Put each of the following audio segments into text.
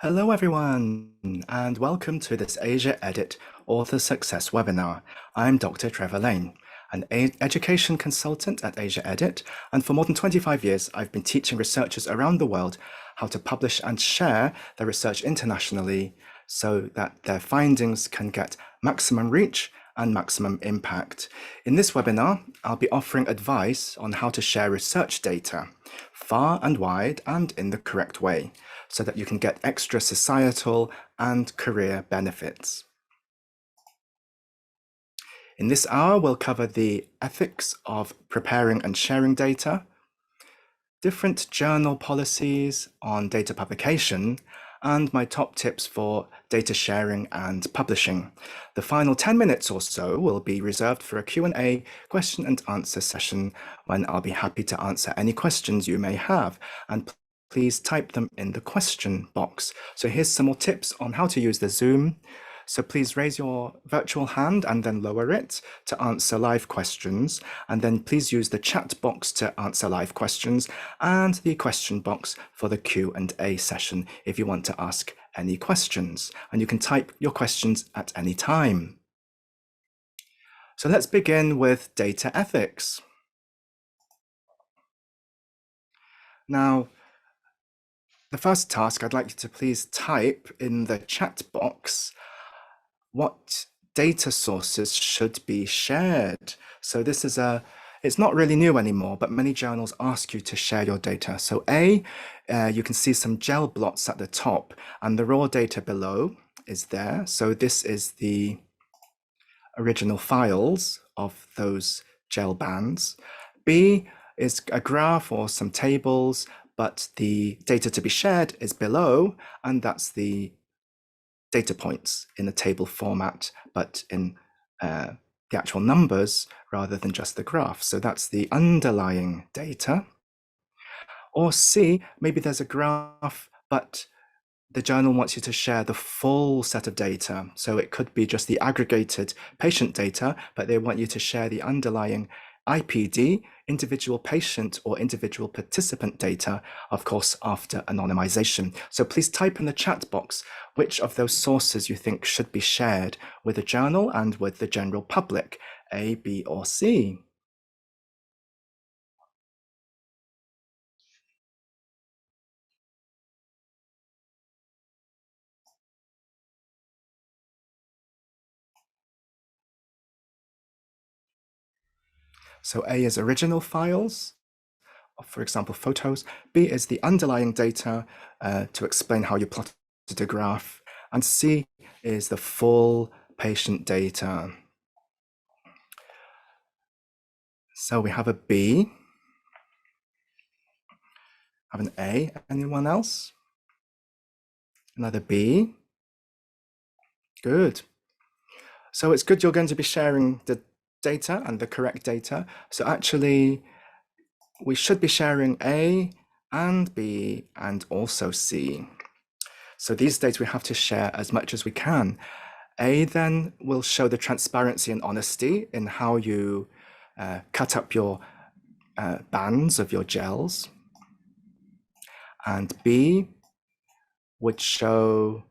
Hello everyone, and welcome to this AsiaEdit Author Success Webinar. I'm Dr. Trevor Lane, an education consultant at AsiaEdit, and for more than 25 years, I've been teaching researchers around the world how to publish and share their research internationally so that their findings can get maximum reach and maximum impact. In this webinar, I'll be offering advice on how to share research data far and wide and in the correct way, so that you can get extra societal and career benefits. In this hour, we'll cover the ethics of preparing and sharing data, different journal policies on data publication, and my top tips for data sharing and publishing. The final 10 minutes or so will be reserved for a Q&A question and answer session when I'll be happy to answer any questions you may have. And please type them in the question box. So here's some more tips on how to use the Zoom. So please raise your virtual hand and then lower it to answer live questions. And then please use the chat box to answer live questions and the question box for the Q&A session if you want to ask any questions. And you can type your questions at any time. So let's begin with data ethics. Now, the first task, I'd like you to please type in the chat box what data sources should be shared. So this is it's not really new anymore, but many journals ask you to share your data. So you can see some gel blots at the top and the raw data below is there. So this is the original files of those gel bands. B is a graph or some tables, but the data to be shared is below, and that's the data points in a table format, but in the actual numbers rather than just the graph. So that's the underlying data. Or C, maybe there's a graph, but the journal wants you to share the full set of data. So it could be just the aggregated patient data, but they want you to share the underlying IPD, individual patient or individual participant data, of course, after anonymization. So please type in the chat box which of those sources you think should be shared with the journal and with the general public, A, B, or C. So A is original files, for example, photos. B is the underlying data to explain how you plotted a graph. And C is the full patient data. So we have a B, have an A. Anyone else? Another B. Good. So it's good you're going to be sharing the data and the correct data. So actually, we should be sharing A and B and also C. So these data we have to share as much as we can. A then will show the transparency and honesty in how you cut up your bands of your gels. And B would show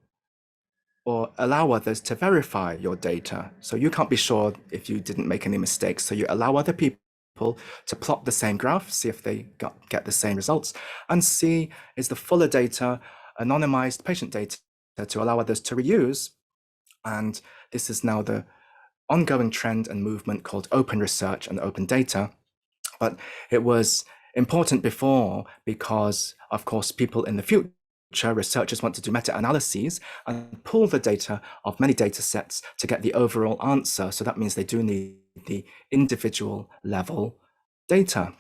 or allow others to verify your data. So you can't be sure if you didn't make any mistakes. So you allow other people to plot the same graph, see if they get the same results. And C is the fuller data, anonymized patient data to allow others to reuse. And this is now the ongoing trend and movement called open research and open data. But it was important before because, of course, people in the future, researchers want to do meta-analyses and pull the data of many data sets to get the overall answer. So that means they do need the individual level data.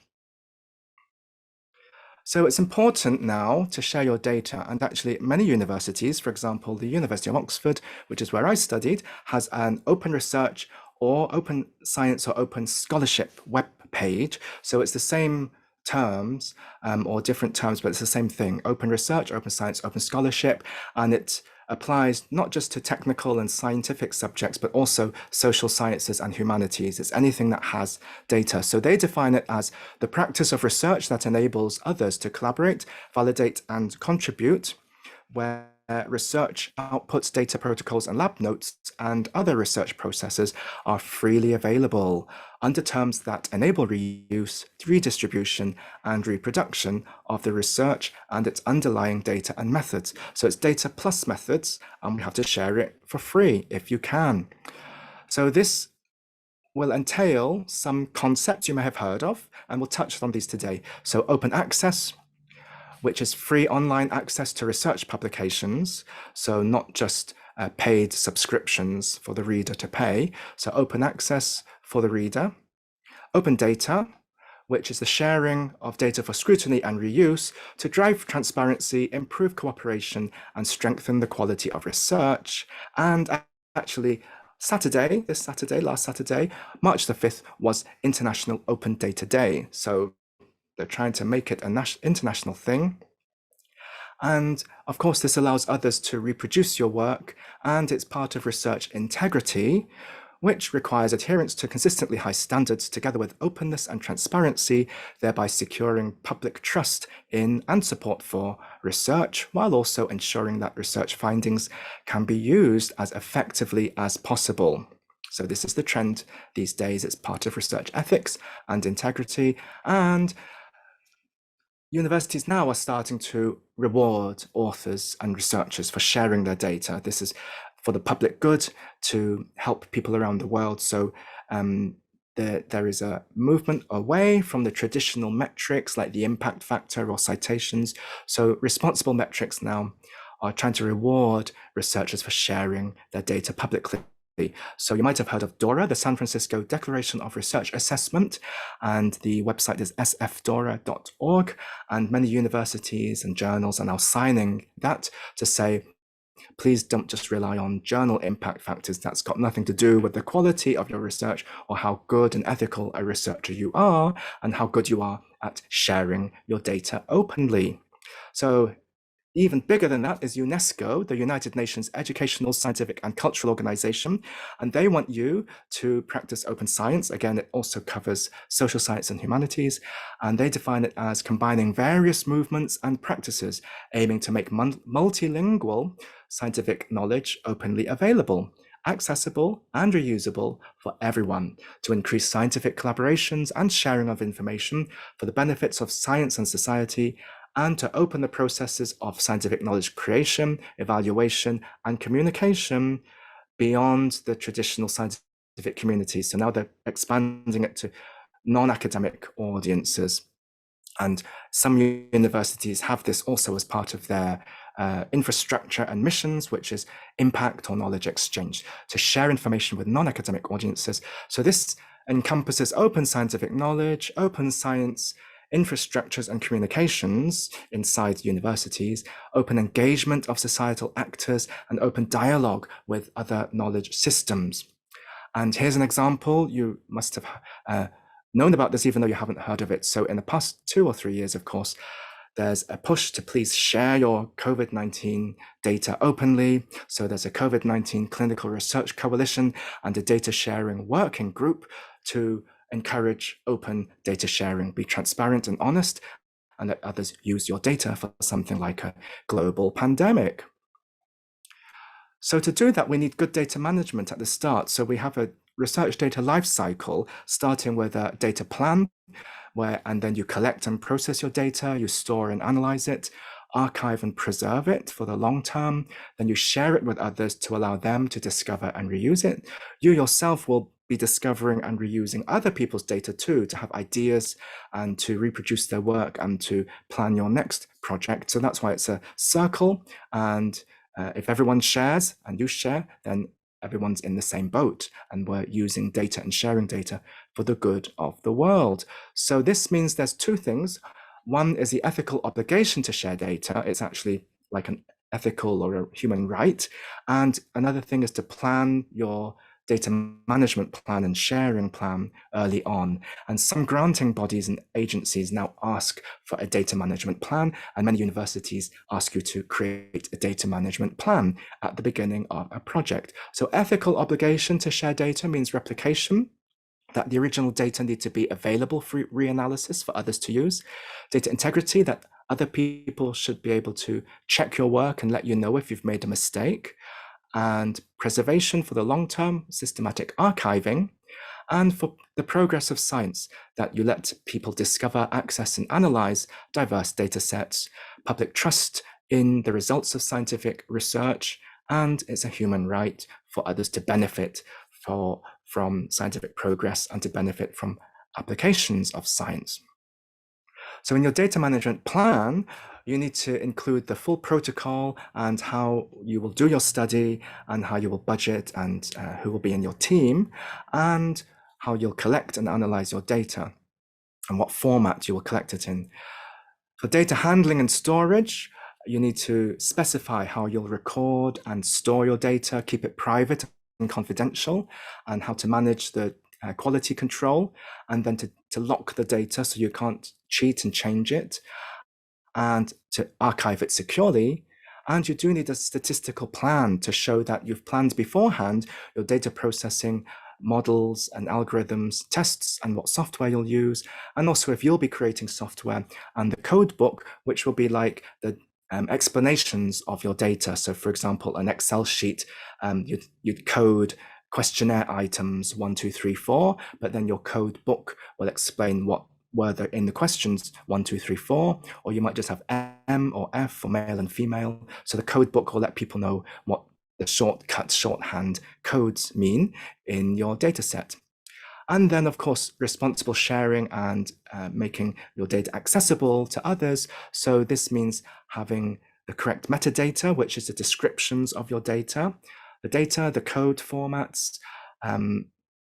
So it's important now to share your data, and actually many universities, for example, the University of Oxford, which is where I studied, has an open research or open science or open scholarship web page. So it's the same terms or different terms, but it's the same thing: open research, open science, open scholarship, and it applies not just to technical and scientific subjects, but also social sciences and humanities. It's anything that has data. So they define it as the practice of research that enables others to collaborate, validate, and contribute, where research outputs, data protocols, and lab notes, and other research processes are freely available under terms that enable reuse, redistribution, and reproduction of the research and its underlying data and methods. So it's data plus methods, and we have to share it for free if you can. So this will entail some concepts you may have heard of, and we'll touch on these today. So open access, which is free online access to research publications. So not just paid subscriptions for the reader to pay. So open access for the reader. Open data, which is the sharing of data for scrutiny and reuse to drive transparency, improve cooperation, and strengthen the quality of research. And actually, last Saturday, March the 5th, was International Open Data Day. So they're trying to make it an international thing. And of course, this allows others to reproduce your work, and it's part of research integrity, which requires adherence to consistently high standards together with openness and transparency, thereby securing public trust in and support for research, while also ensuring that research findings can be used as effectively as possible. So this is the trend these days. It's part of research ethics and integrity, and universities now are starting to reward authors and researchers for sharing their data. This is for the public good, to help people around the world. So there is a movement away from the traditional metrics like the impact factor or citations. So responsible metrics now are trying to reward researchers for sharing their data publicly. So you might have heard of DORA, the San Francisco Declaration of Research Assessment, and the website is sfdora.org, and many universities and journals are now signing that to say, please don't just rely on journal impact factors. That's got nothing to do with the quality of your research or how good and ethical a researcher you are and how good you are at sharing your data openly. So even bigger than that is UNESCO, the United Nations Educational, Scientific and Cultural Organization, and they want you to practice open science. Again, it also covers social science and humanities, and they define it as combining various movements and practices aiming to make multilingual scientific knowledge openly available, accessible and reusable for everyone, to increase scientific collaborations and sharing of information for the benefits of science and society, and to open the processes of scientific knowledge creation, evaluation, and communication beyond the traditional scientific community. So now they're expanding it to non-academic audiences. And some universities have this also as part of their infrastructure and missions, which is impact or knowledge exchange, to share information with non-academic audiences. So this encompasses open scientific knowledge, open science infrastructures and communications inside universities, open engagement of societal actors, and open dialogue with other knowledge systems. And here's an example. You must have known about this even though you haven't heard of it. So in the past 2 or 3 years, of course, there's a push to please share your COVID-19 data openly. So there's a COVID-19 Clinical Research Coalition and a data sharing working group to encourage open data sharing, be transparent and honest, and let others use your data for something like a global pandemic. So to do that, we need good data management at the start. So we have a research data lifecycle, starting with a data plan, and then you collect and process your data, you store and analyze it, archive and preserve it for the long term, then you share it with others to allow them to discover and reuse it. You yourself will be discovering and reusing other people's data too, to have ideas and to reproduce their work and to plan your next project. So that's why it's a circle. And if everyone shares and you share, then everyone's in the same boat, and we're using data and sharing data for the good of the world. So this means there's 2 things. One is the ethical obligation to share data. It's actually like an ethical or a human right. And another thing is to plan your data management plan and sharing plan early on. And some granting bodies and agencies now ask for a data management plan, and many universities ask you to create a data management plan at the beginning of a project. So ethical obligation to share data means replication, that the original data need to be available for reanalysis for others to use. Data integrity, that Other people should be able to check your work and let you know if you've made a mistake. And preservation for the long-term, systematic archiving, and for the progress of science, that you let people discover, access, and analyze diverse data sets, public trust in the results of scientific research, and it's a human right for others to benefit from scientific progress and to benefit from applications of science. So in your data management plan, you need to include the full protocol and how you will do your study and how you will budget and who will be in your team and how you'll collect and analyze your data and what format you will collect it in. For data handling and storage, you need to specify how you'll record and store your data, keep it private and confidential, and how to manage the quality control, and then to lock the data so you can't cheat and change it, and to archive it securely. And you do need a statistical plan to show that you've planned beforehand your data processing models and algorithms, tests, and what software you'll use. And also if you'll be creating software, and the code book, which will be like the explanations of your data. So for example, an Excel sheet, you'd code questionnaire items 1, 2, 3, 4, but then your code book will explain what were there in the questions 1, 2, 3, 4, or you might just have M or F for male and female. So the code book will let people know what the shorthand codes mean in your data set. And then, of course, responsible sharing and making your data accessible to others. So this means having the correct metadata, which is the descriptions of your data, the code formats,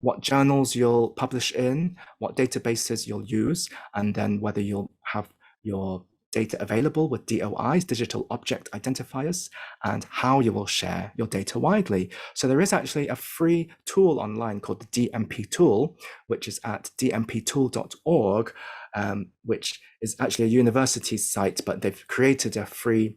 what journals you'll publish in, what databases you'll use, and then whether you'll have your data available with DOIs, digital object identifiers, and how you will share your data widely. So there is actually a free tool online called the DMP tool, which is at dmptool.org, which is actually a university's site, but they've created a free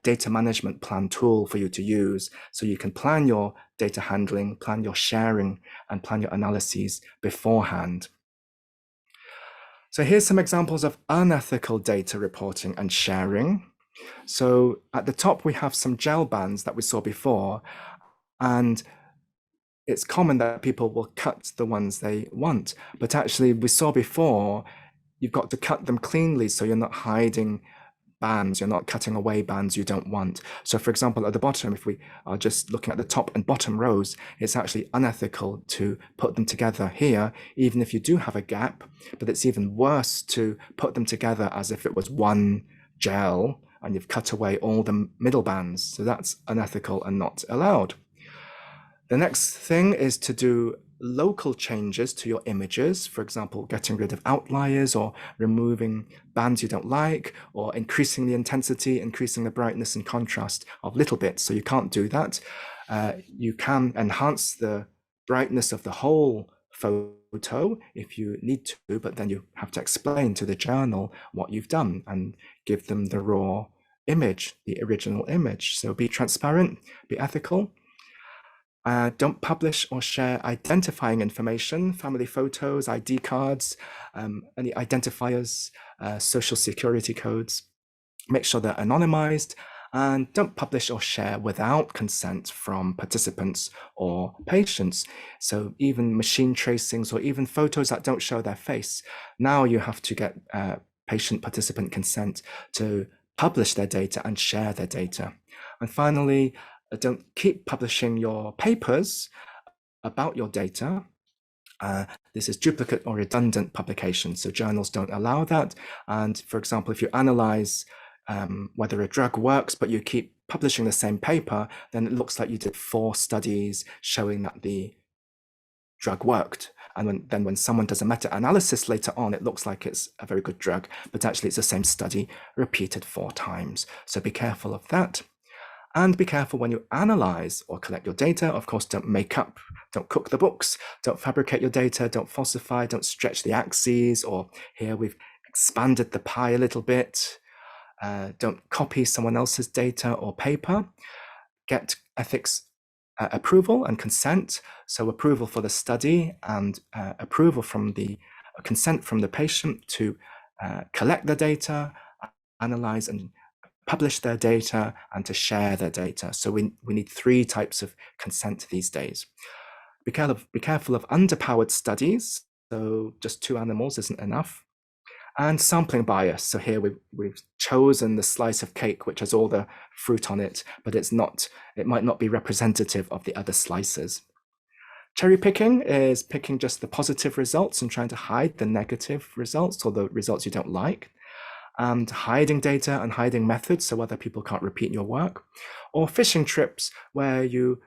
data management plan tool for you to use, so you can plan your data handling, plan your sharing, and plan your analyses beforehand. So here's some examples of unethical data reporting and sharing. So at the top, we have some gel bands that we saw before, and it's common that people will cut the ones they want, but actually we saw before, you've got to cut them cleanly so you're not hiding bands, you're not cutting away bands you don't want. So for example, at the bottom, if we are just looking at the top and bottom rows, it's actually unethical to put them together here, even if you do have a gap, but it's even worse to put them together as if it was one gel and you've cut away all the middle bands. So that's unethical and not allowed. The next thing is to do local changes to your images, for example, getting rid of outliers or removing bands you don't like, or increasing the intensity, increasing the brightness and contrast of little bits. So you can't do that. You can enhance the brightness of the whole photo if you need to, but then you have to explain to the journal what you've done and give them the raw image, the original image. So be transparent, be ethical. Don't publish or share identifying information, family photos, ID cards, any identifiers, social security codes. Make sure they're anonymized, and don't publish or share without consent from participants or patients. So even machine tracings or even photos that don't show their face, now you have to get patient participant consent to publish their data and share their data. And finally, don't keep publishing your papers about your data. This is duplicate or redundant publication, so journals don't allow that. And for example, if you analyze whether a drug works, but you keep publishing the same paper, then it looks like you did 4 studies showing that the drug worked. And then when someone does a meta-analysis later on, it looks like it's a very good drug, but actually it's the same study repeated 4 times. So be careful of that. And be careful when you analyze or collect your data. Of course, don't make up, don't cook the books, don't fabricate your data, don't falsify, don't stretch the axes, or here we've expanded the pie a little bit. Don't copy someone else's data or paper. Get ethics approval and consent. So approval for the study and approval from the consent from the patient to collect the data analyze and publish their data, and to share their data. So we need 3 types of consent these days. Be careful of underpowered studies, so just 2 animals isn't enough. And sampling bias. So here we've chosen the slice of cake which has all the fruit on it, but it might not be representative of the other slices. Cherry picking is picking just the positive results and trying to hide the negative results or the results you don't like. And hiding data and hiding methods so other people can't repeat your work. Or fishing trips where you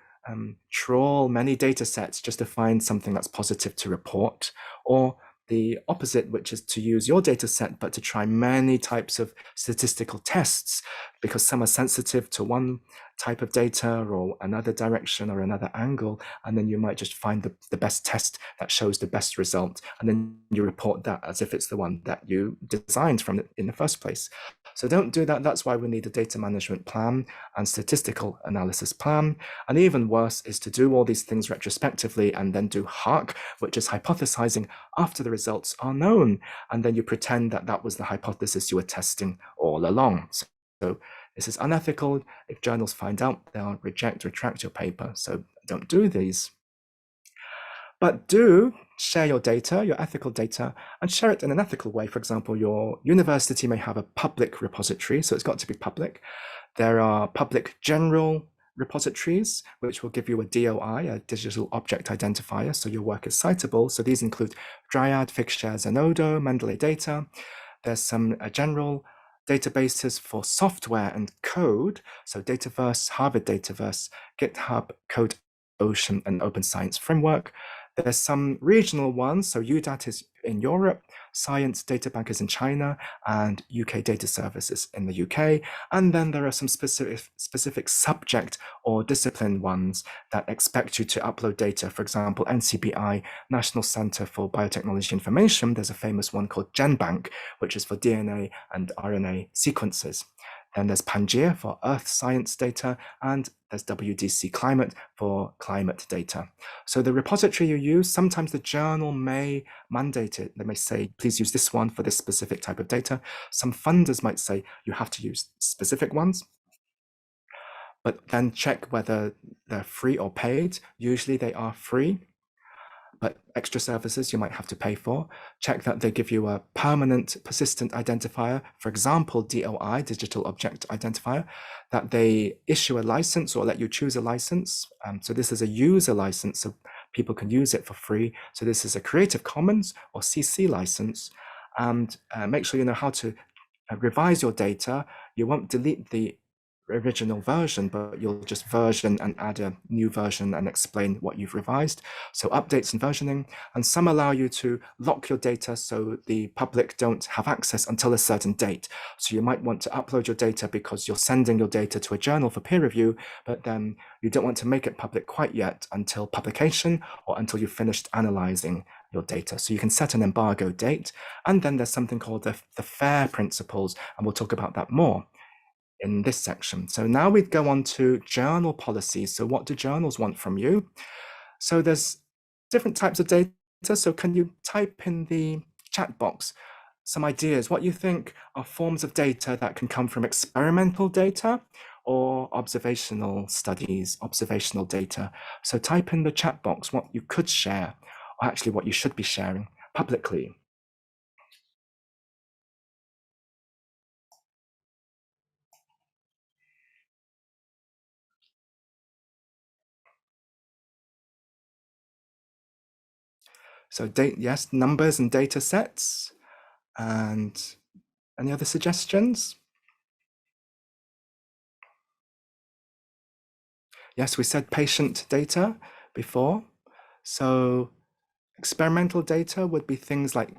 trawl many data sets just to find something that's positive to report. Or the opposite, which is to use your data set, but to try many types of statistical tests because some are sensitive to one type of data or another direction or another angle. And then you might just find the best test that shows the best result. And then you report that as if it's the one that you designed from in the first place. So don't do that. That's why we need a data management plan and statistical analysis plan. And even worse is to do all these things retrospectively and then do HARC, which is hypothesizing after the results are known. And then you pretend that that was the hypothesis you were testing all along. So this is unethical. If journals find out, they'll retract your paper. So don't do these. But do share your data, your ethical data, and share it in an ethical way. For example, your university may have a public repository, so it's got to be public. There are public general repositories, which will give you a DOI, a digital object identifier, so your work is citable. So these include Dryad, Figshare, Zenodo, Mendeley Data. There's some general databases for software and code, so Dataverse, Harvard Dataverse, GitHub, Code Ocean, and Open Science Framework. There's some regional ones, so UDAT is in Europe, Science Databank is in China, and UK Data Services in the UK. And then there are some specific subject or discipline ones that expect you to upload data. For example, NCBI, National Center for Biotechnology Information, there's a famous one called GenBank, which is for DNA and RNA sequences. Then there's Pangaea for Earth science data, and there's WDC Climate for climate data. So the repository you use, sometimes the journal may mandate it. They may say, please use this one for this specific type of data. Some funders might say you have to use specific ones, but then check whether they're free or paid. Usually they are free, but extra services you might have to pay for. Check that they give you a permanent persistent identifier, for example, DOI, digital object identifier, that they issue a license or let you choose a license. So this is a user license, so people can use it for free. So this is a Creative Commons or CC license. And make sure you know how to revise your data. You won't delete the original version, but you'll just version and add a new version and explain what you've revised. So updates and versioning, and some allow you to lock your data so the public don't have access until a certain date. So you might want to upload your data because you're sending your data to a journal for peer review, but then you don't want to make it public quite yet until publication or until you've finished analyzing your data. So you can set an embargo date. And then there's something called the FAIR principles, and we'll talk about that more in this section. So now we go on to journal policies. So what do journals want from you? So there's different types of data. So can you type in the chat box some ideas, what you think are forms of data that can come from experimental data or observational studies, observational data. So type in the chat box what you could share, or actually what you should be sharing publicly. So yes, numbers and data sets. And any other suggestions? Yes, we said patient data before. So experimental data would be things like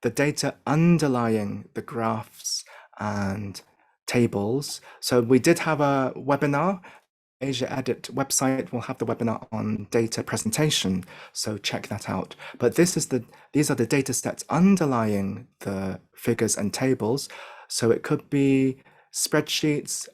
the data underlying the graphs and tables. So we did have a webinar. AsiaEdit website will have the webinar on data presentation, so check that out. But these are the data sets underlying the figures and tables. So it could be spreadsheets,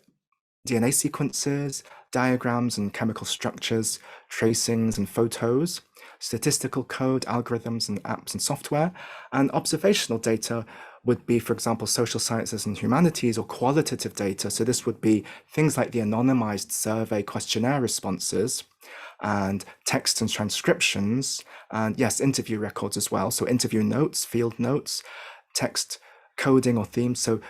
DNA sequences, diagrams and chemical structures, tracings and photos, statistical code, algorithms and apps and software, and observational data would be, for example, social sciences and humanities or qualitative data. So this would be things like the anonymized survey questionnaire responses and text and transcriptions, and yes, interview records as well. So interview notes, field notes, text coding or themes. So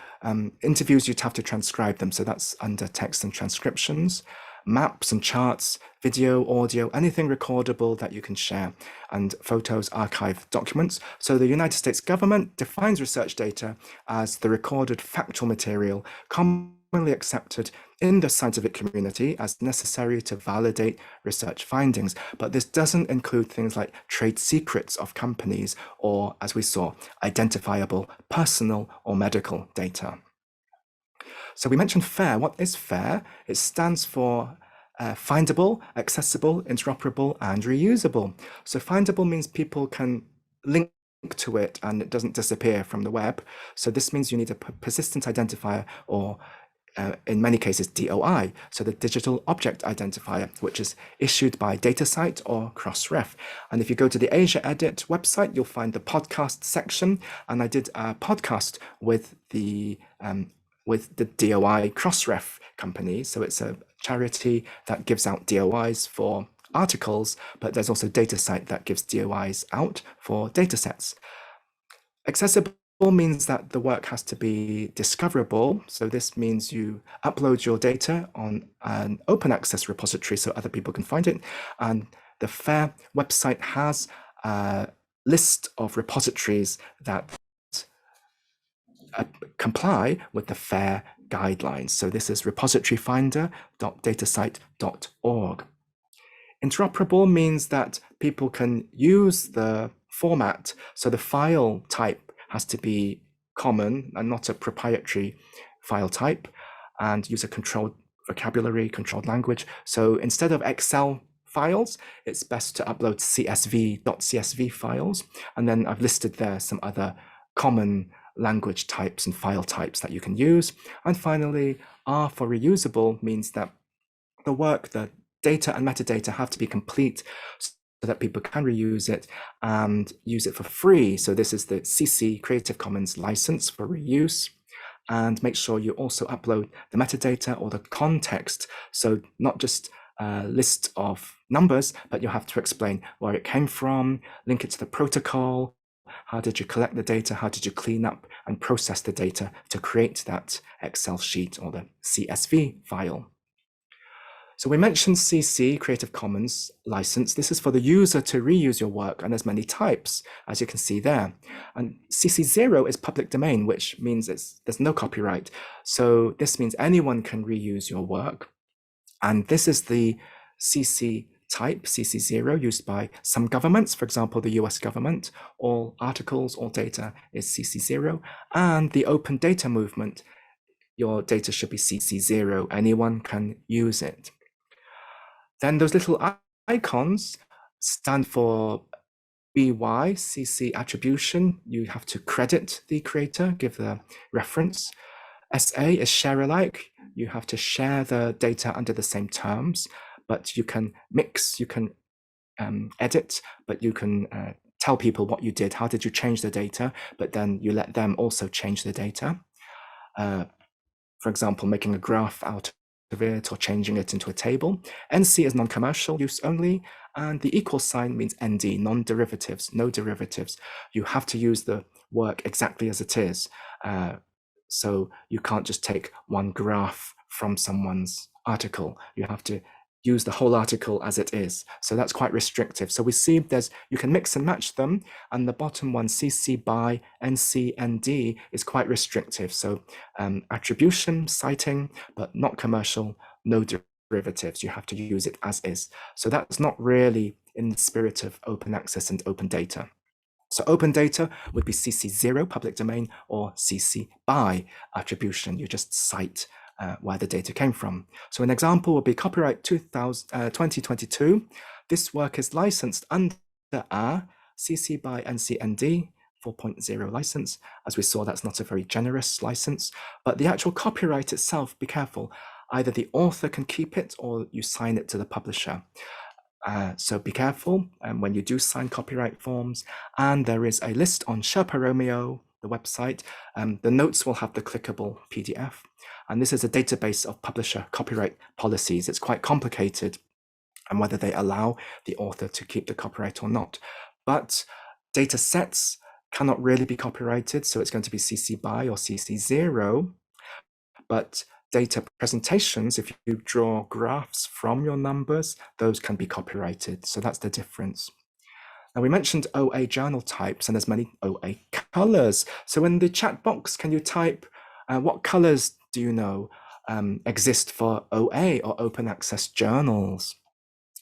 interviews, you'd have to transcribe them. So that's under text and transcriptions. Maps and charts, video, audio, anything recordable that you can share, and photos, archive documents. So the United States government defines research data as the recorded factual material commonly accepted in the scientific community as necessary to validate research findings. But this doesn't include things like trade secrets of companies or, as we saw, identifiable personal or medical data. So we mentioned FAIR. What is FAIR? It stands for findable, accessible, interoperable, and reusable. So findable means people can link to it and it doesn't disappear from the web. So this means you need a persistent identifier, or in many cases DOI, so the digital object identifier, which is issued by DataCite or Crossref. And if you go to the AsiaEdit website, you'll find the podcast section, and I did a podcast with the DOI Crossref company. So it's a charity that gives out DOIs for articles, but there's also DataCite that gives DOIs out for datasets. Accessible means that the work has to be discoverable. So this means you upload your data on an open access repository so other people can find it. And the FAIR website has a list of repositories that comply with the FAIR guidelines. So this is repositoryfinder.datasite.org. Interoperable means that people can use the format, so the file type has to be common and not a proprietary file type, and use a controlled vocabulary, controlled language. So instead of Excel files, it's best to upload .csv files. And then I've listed there some other common language types and file types that you can use. And finally, R for reusable means that the work, the data and metadata have to be complete so that people can reuse it and use it for free. So this is the CC Creative Commons license for reuse. And make sure you also upload the metadata or the context. So not just a list of numbers, but you have to explain where it came from, link it to the protocol. How did you collect the data? How did you clean up and process the data to create that Excel sheet or the CSV file? So we mentioned CC, Creative Commons license. This is for the user to reuse your work, and there's many types, as you can see there. And CC0 is public domain, which means there's no copyright. So this means anyone can reuse your work. And this is the CC type, CC0, used by some governments, for example, the US government. All articles, all data is CC0. And the open data movement, your data should be CC0. Anyone can use it. Then those little icons stand for BY, CC attribution. You have to credit the creator, give the reference. SA is share alike. You have to share the data under the same terms, but you can mix, you can edit, but you can tell people what you did. How did you change the data? But then you let them also change the data. For example, making a graph out of it or changing it into a table. NC is non-commercial use only, and the equal sign means ND, non-derivatives, no derivatives. You have to use the work exactly as it is. So you can't just take one graph from someone's article. You have to use the whole article as it is. So that's quite restrictive. So we see you can mix and match them, and the bottom one, CC by NC ND, is quite restrictive. So attribution, citing, but not commercial, no derivatives. You have to use it as is. So that's not really in the spirit of open access and open data. So open data would be CC0, public domain, or CC by attribution. You just cite where the data came from. So an example would be copyright 2022. This work is licensed under a CC by NCND 4.0 license. As we saw, that's not a very generous license, but the actual copyright itself, be careful. Either the author can keep it or you sign it to the publisher. So be careful when you do sign copyright forms. And there is a list on Sherpa Romeo the website. The notes will have the clickable PDF. And this is a database of publisher copyright policies. It's quite complicated, and whether they allow the author to keep the copyright or not. But data sets cannot really be copyrighted, so it's going to be CC BY or CC 0. But data presentations, if you draw graphs from your numbers, those can be copyrighted. So that's the difference. Now, we mentioned OA journal types, and there's many OA colors. So in the chat box, can you type what colors do you know exist for OA or open access journals?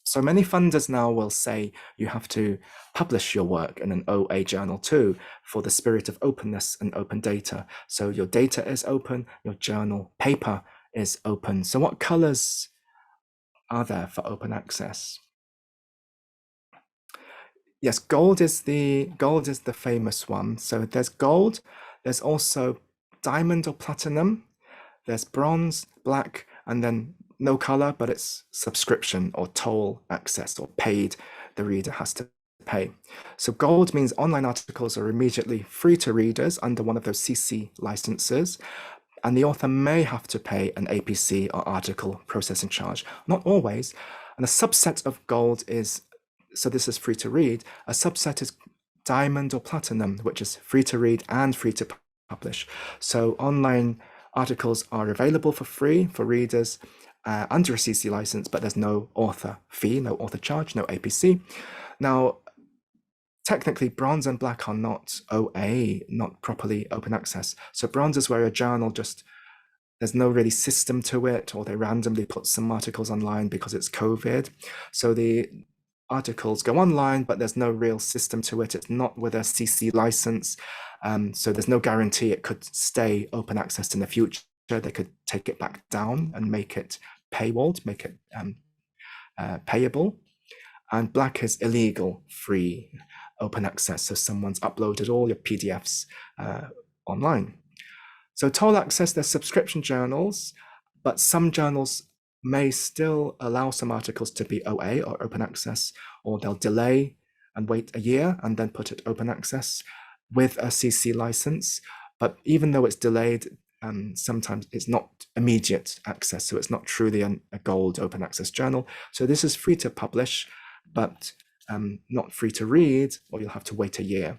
So many funders now will say you have to publish your work in an OA journal too, for the spirit of openness and open data. So your data is open, your journal paper is open. So what colors are there for open access? Yes, gold is the famous one. So there's gold, there's also diamond or platinum, there's bronze, black, and then no color, but it's subscription or toll access or paid. The reader has to pay. So gold means online articles are immediately free to readers under one of those CC licenses, and the author may have to pay an APC or article processing charge. Not always. And a subset of gold is, so this is free to read, a subset is diamond or platinum, which is free to read and free to publish. So online articles are available for free for readers under a CC license, but there's no author fee, no author charge, no APC. Now, technically, bronze and black are not OA, not properly open access. So bronze is where a journal just, there's no really system to it, or they randomly put some articles online because it's COVID. So the articles go online, but there's no real system to it. It's not with a CC license. So there's no guarantee it could stay open access in the future. They could take it back down and make it paywalled, make it payable. And black is illegal, free, open access. So someone's uploaded all your PDFs online. So toll access, there's subscription journals, but some journals may still allow some articles to be OA or open access, or they'll delay and wait a year and then put it open access with a CC license. But even though it's delayed, sometimes it's not immediate access, so it's not truly a gold open access journal. So this is free to publish, but not free to read, or you'll have to wait a year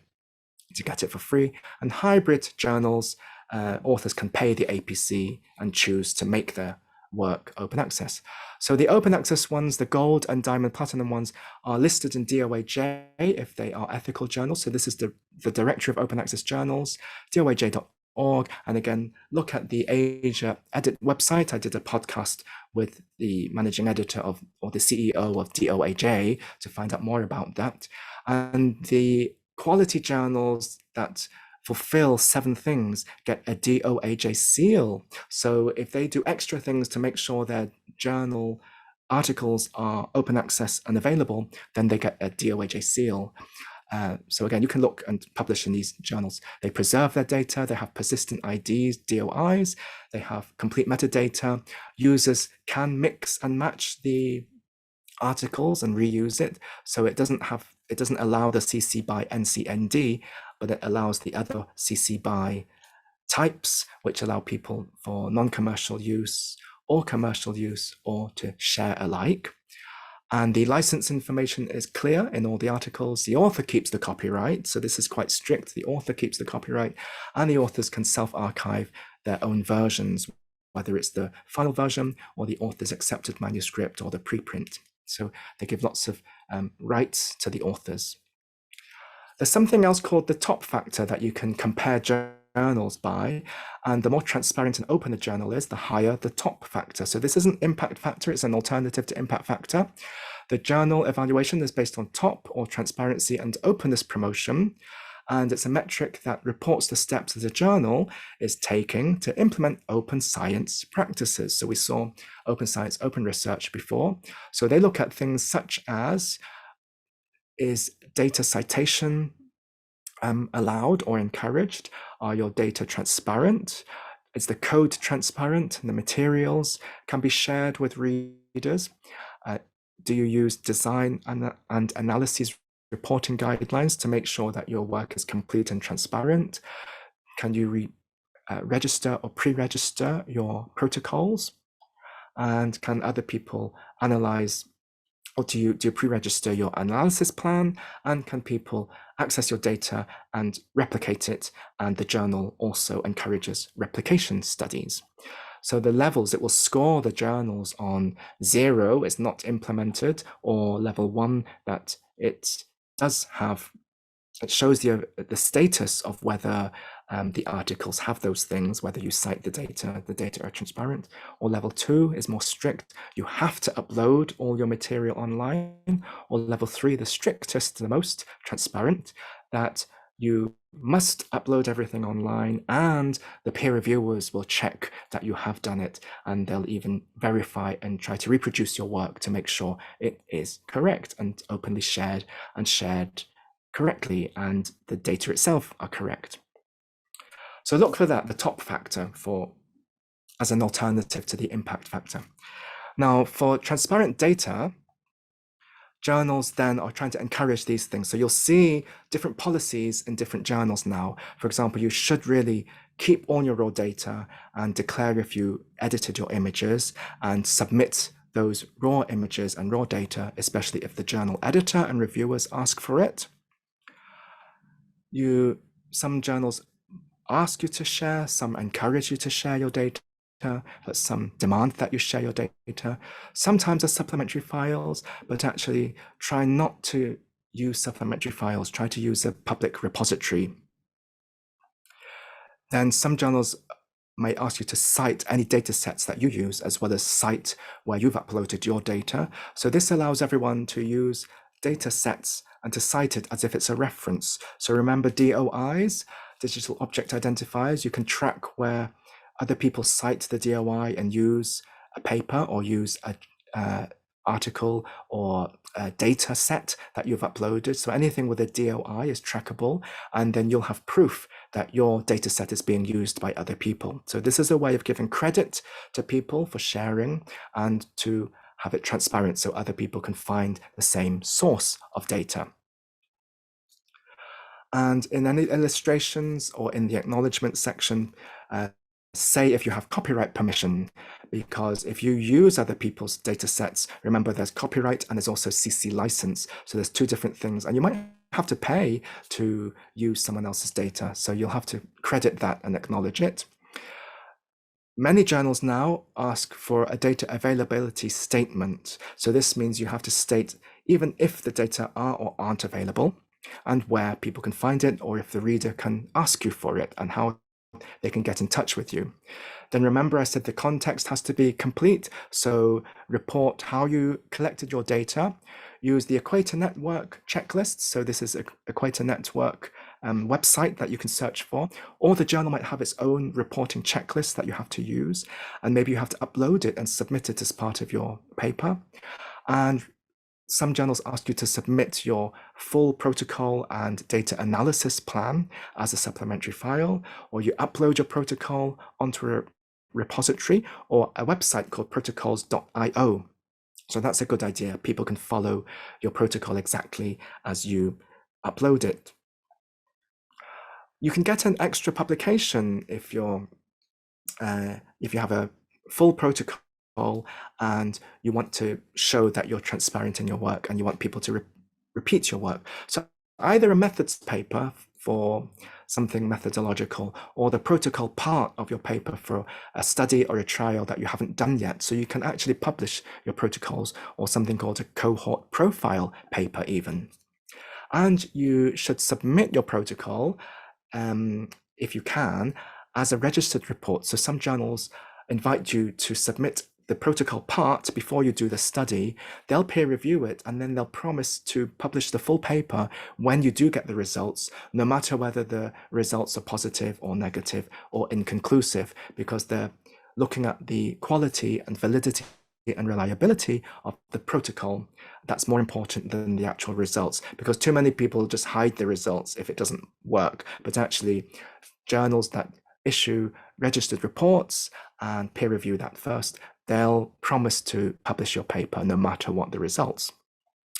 to get it for free. And hybrid journals, authors can pay the APC and choose to make their work open access. So the open access ones, the gold and diamond platinum ones, are listed in DOAJ if they are ethical journals. So this is the Directory of Open Access Journals, doaj.org. And again, look at the AsiaEdit website. I did a podcast with the managing editor of, or the CEO of DOAJ, to find out more about that. And the quality journals that fulfill 7 things get a DOAJ seal. So if they do extra things to make sure their journal articles are open access and available, then they get a DOAJ seal. So again, you can look and publish in these journals. They preserve their data, they have persistent IDs, DOIs, they have complete metadata. Users can mix and match the articles and reuse it. So it doesn't allow the CC BY NCND, but it allows the other CC BY types, which allow people for non-commercial use or commercial use, or to share alike. And the license information is clear in all the articles. The author keeps the copyright, so this is quite strict. The author keeps the copyright, and the authors can self-archive their own versions, whether it's the final version or the author's accepted manuscript or the preprint. So they give lots of rights to the authors. There's something else called the top factor that you can compare journals by, and the more transparent and open a journal is, the higher the top factor. So this isn't impact factor, it's an alternative to impact factor. The journal evaluation is based on top, or transparency and openness promotion, and it's a metric that reports the steps that the journal is taking to implement open science practices. So we saw open science, open research before. So they look at things such as, is data citation allowed or encouraged? Are your data transparent? Is the code transparent? And the materials can be shared with readers? Do you use design and analysis reporting guidelines to make sure that your work is complete and transparent? can you register or pre-register your protocols? And can other people analyze, or do you pre-register your analysis plan? And can people access your data and replicate it? And the journal also encourages replication studies. So the levels, it will score the journals on 0 is not implemented, or level 1 that it does have. It shows the status of whether the articles have those things, whether you cite the data are transparent. Or level 2 is more strict. You have to upload all your material online. Or level 3, the strictest, the most transparent, that you must upload everything online, and the peer reviewers will check that you have done it, and they'll even verify and try to reproduce your work to make sure it is correct and openly shared correctly, and the data itself are correct. So look for that, the top factor, as an alternative to the impact factor. Now, for transparent data, journals then are trying to encourage these things. So you'll see different policies in different journals now. For example, you should really keep all your raw data and declare if you edited your images, and submit those raw images and raw data, especially if the journal editor and reviewers ask for it. Some journals ask you to share, some encourage you to share your data, but some demand that you share your data. Sometimes as supplementary files, but actually try not to use supplementary files, try to use a public repository. Then some journals may ask you to cite any data sets that you use, as well as cite where you've uploaded your data. So this allows everyone to use data sets and to cite it as if it's a reference. So remember DOIs, digital object identifiers. You can track where other people cite the DOI and use a paper or use a article or a data set that you've uploaded. So anything with a DOI is trackable, and then you'll have proof that your data set is being used by other people. So this is a way of giving credit to people for sharing, and to have it transparent so other people can find the same source of data. And in any illustrations or in the acknowledgement section, say if you have copyright permission, because if you use other people's data sets, remember there's copyright and there's also CC license. So there's two different things, and you might have to pay to use someone else's data. So you'll have to credit that and acknowledge it. Many journals now ask for a data availability statement. So this means you have to state even if the data are or aren't available, and where people can find it, or if the reader can ask you for it, and how they can get in touch with you. Then remember, I said the context has to be complete. So report how you collected your data. Use the Equator Network checklist. So this is a Equator Network website that you can search for. Or the journal might have its own reporting checklist that you have to use. And maybe you have to upload it and submit it as part of your paper. And some journals ask you to submit your full protocol and data analysis plan as a supplementary file, or you upload your protocol onto a repository or a website called protocols.io. So that's a good idea. People can follow your protocol exactly as you upload it. You can get an extra publication if you have a full protocol and you want to show that you're transparent in your work and you want people to repeat your work. So either a methods paper for something methodological, or the protocol part of your paper for a study or a trial that you haven't done yet. So you can actually publish your protocols, or something called a cohort profile paper even. And you should submit your protocol, if you can, as a registered report. So some journals invite you to submit the protocol part before you do the study. They'll peer review it, and then they'll promise to publish the full paper when you do get the results, no matter whether the results are positive or negative or inconclusive, because they're looking at the quality and validity and reliability of the protocol. That's more important than the actual results, because too many people just hide the results if it doesn't work. But actually, journals that issue registered reports and peer review that first, they'll promise to publish your paper no matter what the results.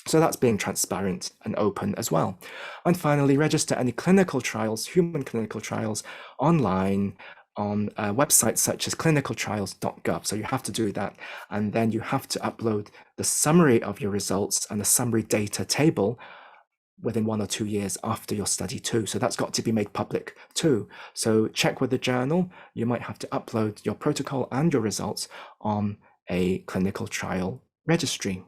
So that's being transparent and open as well. And finally, register any clinical trials, human clinical trials, online on websites such as clinicaltrials.gov. So you have to do that. And then you have to upload the summary of your results and the summary data table within 1 or 2 years after your study too. So that's got to be made public too. So check with the journal. You might have to upload your protocol and your results on a clinical trial registry.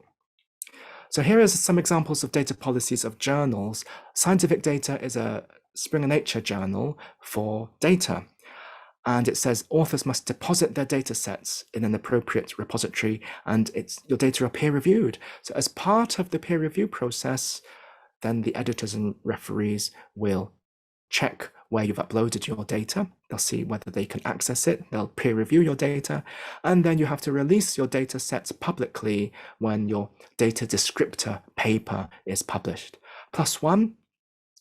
So here are some examples of data policies of journals. Scientific Data is a Springer Nature journal for data. And it says authors must deposit their data sets in an appropriate repository, and your data are peer reviewed. So as part of the peer review process, then the editors and referees will check where you've uploaded your data. They'll see whether they can access it. They'll peer review your data. And then you have to release your data sets publicly when your data descriptor paper is published. PLOS ONE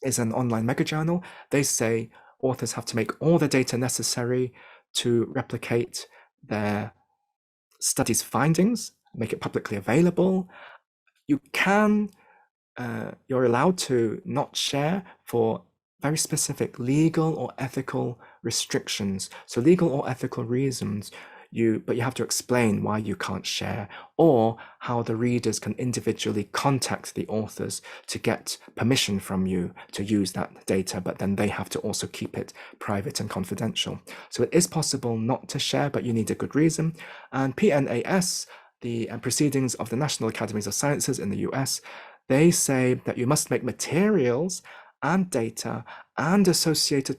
is an online mega journal. They say authors have to make all the data necessary to replicate their study's findings, make it publicly available. You're allowed to not share for very specific legal or ethical restrictions. So legal or ethical reasons, but you have to explain why you can't share, or how the readers can individually contact the authors to get permission from you to use that data, but then they have to also keep it private and confidential. So it is possible not to share, but you need a good reason. And PNAS, the Proceedings of the National Academies of Sciences in the US, they say that you must make materials and data and associated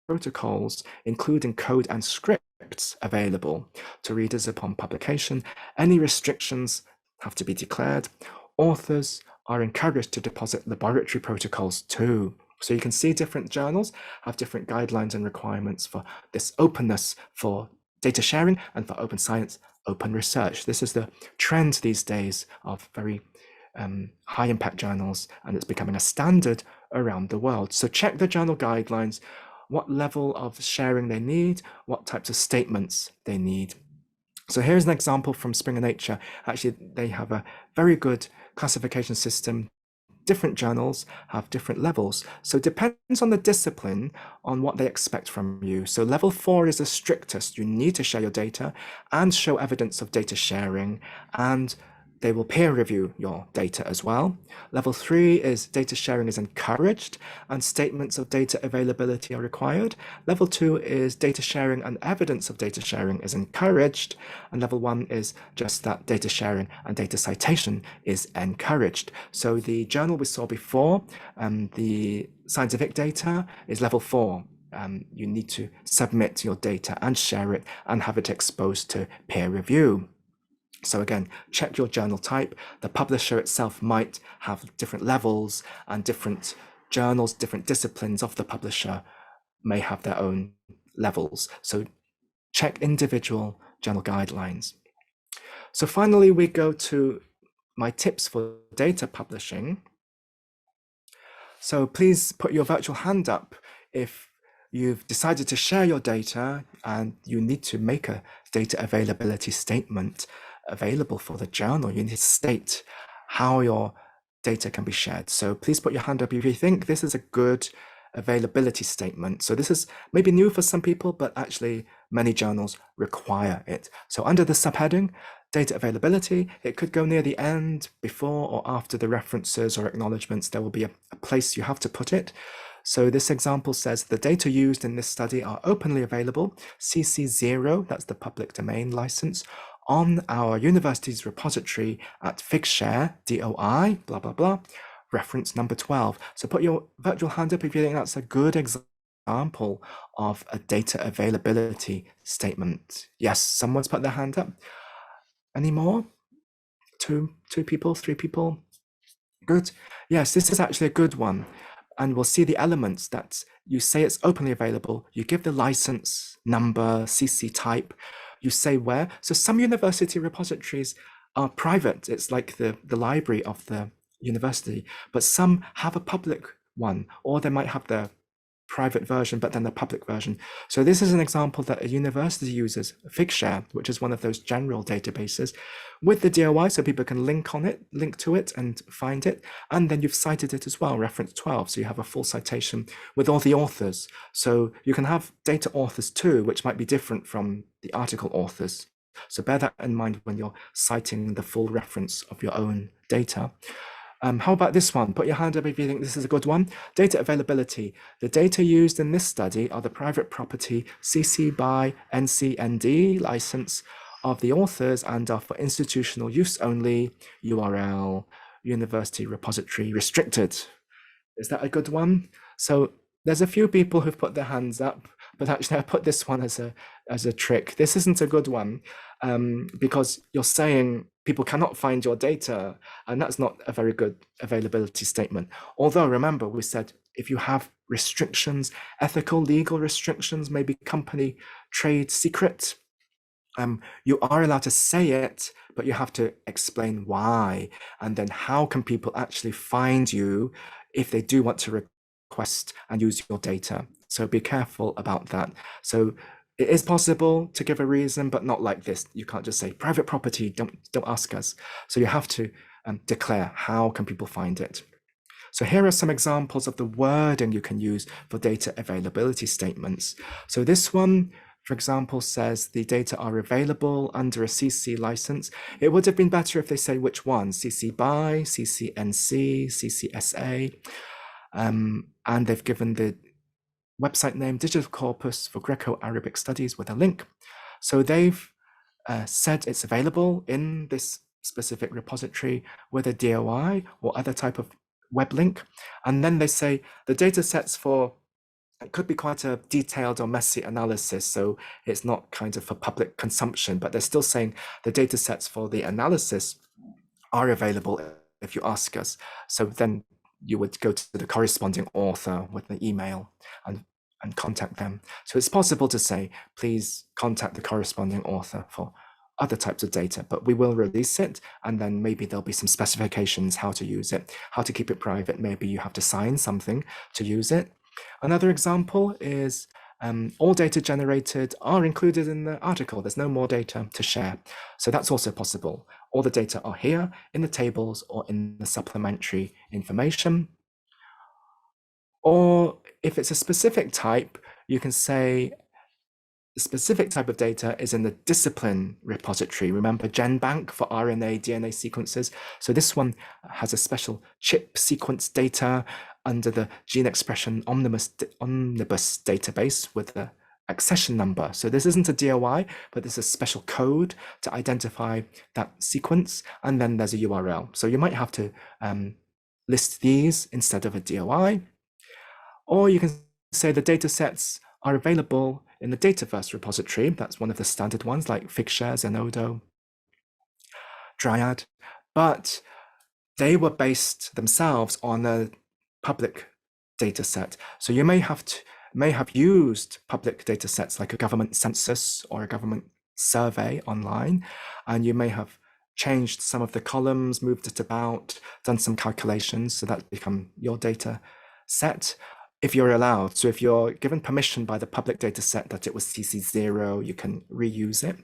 protocols, including code and scripts, available to readers upon publication. Any restrictions have to be declared. Authors are encouraged to deposit laboratory protocols too. So you can see different journals have different guidelines and requirements for this openness for data sharing and for open science, open research. This is the trend these days of very high impact journals, and it's becoming a standard around the world. So check the journal guidelines, what level of sharing they need, what types of statements they need. So here's an example from Springer Nature. Actually, they have a very good classification system. Different journals have different levels. So it depends on the discipline on what they expect from you. So level 4 is the strictest. You need to share your data and show evidence of data sharing, and they will peer review your data as well. Level 3 is data sharing is encouraged and statements of data availability are required. Level 2 is data sharing and evidence of data sharing is encouraged. And level 1 is just that data sharing and data citation is encouraged. So the journal we saw before, the scientific data, is level 4. You need to submit your data and share it and have it exposed to peer review. So again, check your journal type. The publisher itself might have different levels, and different journals, different disciplines of the publisher may have their own levels. So check individual journal guidelines. So finally, we go to my tips for data publishing. So please put your virtual hand up if you've decided to share your data and you need to make a data availability statement available for the journal. You need to state how your data can be shared. So please put your hand up if you think this is a good availability statement. So this is maybe new for some people, but actually many journals require it. So under the subheading, data availability, it could go near the end, before or after the references or acknowledgements. There will be a place you have to put it. So this example says the data used in this study are openly available, CC0, that's the public domain license, on our university's repository at Figshare, DOI, blah, blah, blah, reference number 12. So put your virtual hand up if you think that's a good example of a data availability statement. Yes, someone's put their hand up. Any more? Two people, 3 people? Good. Yes, this is actually a good one. And we'll see the elements that you say it's openly available. You give the license number, CC type, you say where. So some university repositories are private. It's like the library of the university, but some have a public one, or they might have the private version, but then the public version. So this is an example that a university uses Figshare, which is one of those general databases, with the DOI, so people can link to it and find it. And then you've cited it as well, reference 12. So you have a full citation with all the authors. So you can have data authors too, which might be different from the article authors. So bear that in mind when you're citing the full reference of your own data. How about this one? Put your hand up if you think this is a good one. Data availability. The data used in this study are the private property CC by NCND license of the authors and are for institutional use only, URL, university repository restricted. Is that a good one? So there's a few people who've put their hands up, but actually I put this one as a trick. This isn't a good one because you're saying people cannot find your data, and that's not a very good availability statement. Although remember, we said if you have restrictions, ethical, legal restrictions, maybe company trade secret, you are allowed to say it, but you have to explain why, and then how can people actually find you if they do want to request and use your data. So be careful about that. So it is possible to give a reason, but not like this. You can't just say private property, don't ask us. So you have to declare how can people find it. So here are some examples of the wording you can use for data availability statements. So this one, for example, says the data are available under a CC license. It would have been better if they say which one, CC BY, CCNC, CCSA, and they've given the website name Digital Corpus for Greco-Arabic Studies with a link. So they've said it's available in this specific repository with a DOI or other type of web link. And then they say the data sets for, it could be quite a detailed or messy analysis, so it's not kind of for public consumption, but they're still saying the data sets for the analysis are available if you ask us. So then you would go to the corresponding author with an email and contact them. So it's possible to say, please contact the corresponding author for other types of data, but we will release it, and then maybe there'll be some specifications how to use it, how to keep it private. Maybe you have to sign something to use it. Another example is all data generated are included in the article. There's no more data to share. So that's also possible. All the data are here in the tables or in the supplementary information. Or if it's a specific type, you can say the specific type of data is in the discipline repository. Remember GenBank for RNA, DNA sequences. So this one has a special chip sequence data under the gene expression omnibus database with the accession number. So this isn't a DOI, but there's a special code to identify that sequence. And then there's a URL. So you might have to list these instead of a DOI. Or you can say the data sets are available in the Dataverse repository. That's one of the standard ones like Figshare, Zenodo, Dryad, but they were based themselves on a public data set. So you may have used public data sets like a government census or a government survey online, and you may have changed some of the columns, moved it about, done some calculations, so that's become your data set. If you're allowed, so if you're given permission by the public data set that it was CC0, you can reuse it.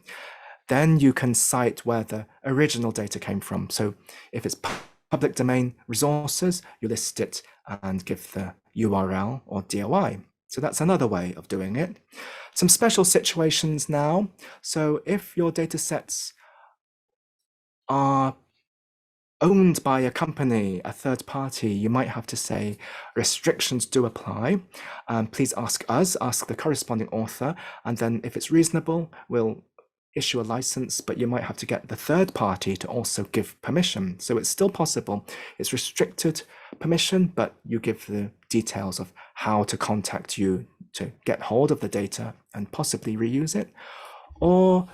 Then you can cite where the original data came from. So if it's public domain resources, you list it and give the URL or DOI. So that's another way of doing it. Some special situations now. So if your data sets are owned by a company, a third party, you might have to say restrictions do apply. Please ask us, ask the corresponding author, and then if it's reasonable, we'll issue a license, but you might have to get the third party to also give permission. So it's still possible. It's restricted permission, but you give the details of how to contact you to get hold of the data and possibly reuse it. Or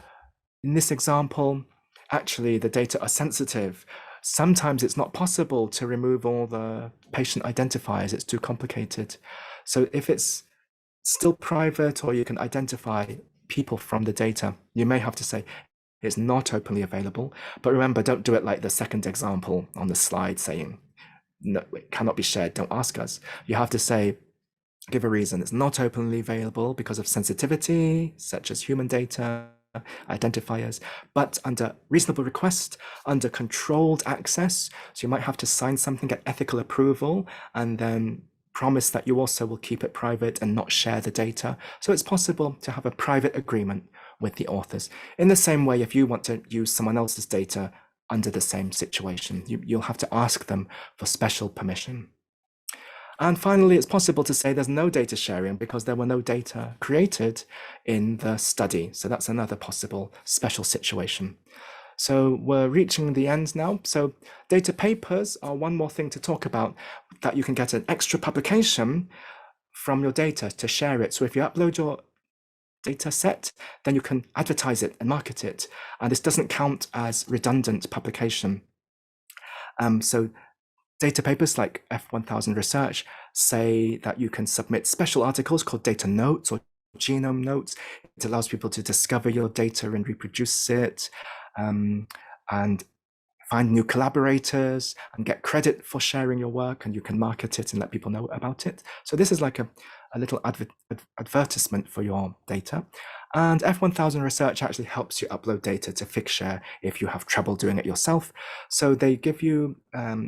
in this example, actually the data are sensitive. Sometimes it's not possible to remove all the patient identifiers. It's too complicated. So if it's still private or you can identify people from the data, you may have to say it's not openly available. But remember, don't do it like the second example on the slide saying, no, it cannot be shared, don't ask us. You have to say give a reason. It's not openly available because of sensitivity, such as human data, identifiers, but under reasonable request, under controlled access. So you might have to sign something, get ethical approval, and then promise that you also will keep it private and not share the data. So it's possible to have a private agreement with the authors. In the same way, if you want to use someone else's data under the same situation, you'll have to ask them for special permission. And finally, it's possible to say there's no data sharing because there were no data created in the study. So that's another possible special situation. So we're reaching the end now. So data papers are one more thing to talk about, that you can get an extra publication from your data to share it. So if you upload your data set, then you can advertise it and market it. And this doesn't count as redundant publication. So data papers like F1000 Research say that you can submit special articles called data notes or genome notes. It allows people to discover your data and reproduce it, and find new collaborators and get credit for sharing your work, and you can market it and let people know about it. So this is like a little advertisement for your data. And F1000 Research actually helps you upload data to Figshare if you have trouble doing it yourself. So they give you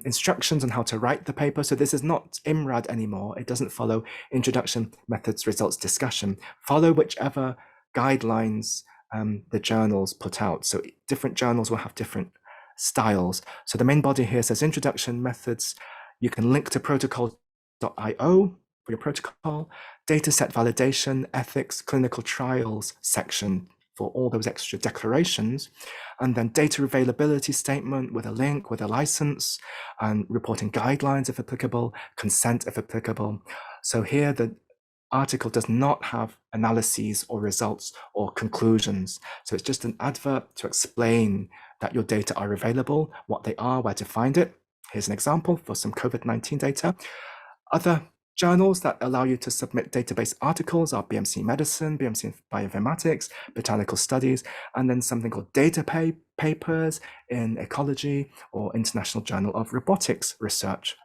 instructions on how to write the paper. So this is not IMRAD anymore. It doesn't follow introduction, methods, results, discussion. Follow whichever guidelines the journals put out. So different journals will have different styles. So the main body here says introduction, methods. You can link to protocol.io for your protocol, dataset validation, ethics, clinical trials section for all those extra declarations, and then data availability statement with a link, with a license, and reporting guidelines if applicable, consent if applicable. So here the article does not have analyses or results or conclusions. So it's just an advert to explain that your data are available, what they are, where to find it. Here's an example for some COVID-19 data. Other journals that allow you to submit database articles are BMC Medicine, BMC Bioinformatics, Botanical Studies, and then something called data papers in Ecology or International Journal of Robotics Research.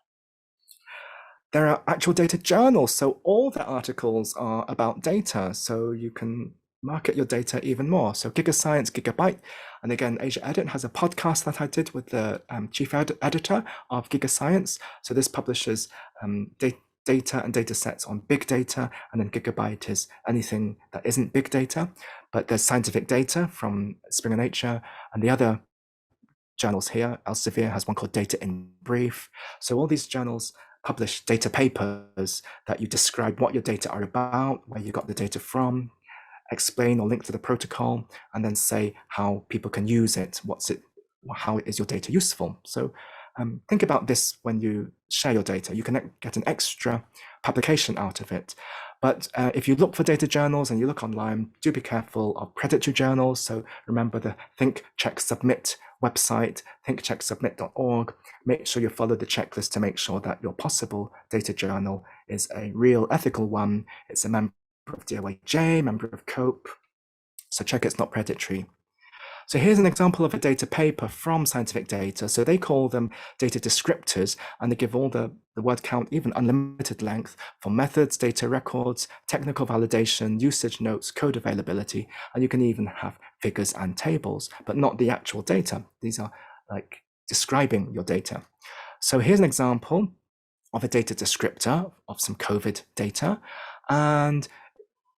There are actual data journals, so all the articles are about data, so you can market your data even more. So GigaScience, Gigabyte, and again, AsiaEdit has a podcast that I did with the chief editor of GigaScience. So this publishes data and data sets on big data, and then Gigabyte is anything that isn't big data, but there's scientific data from Springer Nature, and the other journals here, Elsevier has one called Data in Brief. So all these journals publish data papers that you describe what your data are about, where you got the data from, explain or link to the protocol, and then say how people can use it, how is your data useful. So think about this when you share your data. You can get an extra publication out of it. But if you look for data journals and you look online, do be careful of predatory journals. So remember the Think, Check, Submit website, thinkchecksubmit.org. Make sure you follow the checklist to make sure that your possible data journal is a real ethical one. It's a member of DOAJ, member of COPE. So check it's not predatory. So here's an example of a data paper from Scientific Data. So they call them data descriptors, and they give all the word count, even unlimited length, for methods, data records, technical validation, usage notes, code availability, and you can even have figures and tables, but not the actual data. These are like describing your data. So here's an example of a data descriptor of some COVID data, and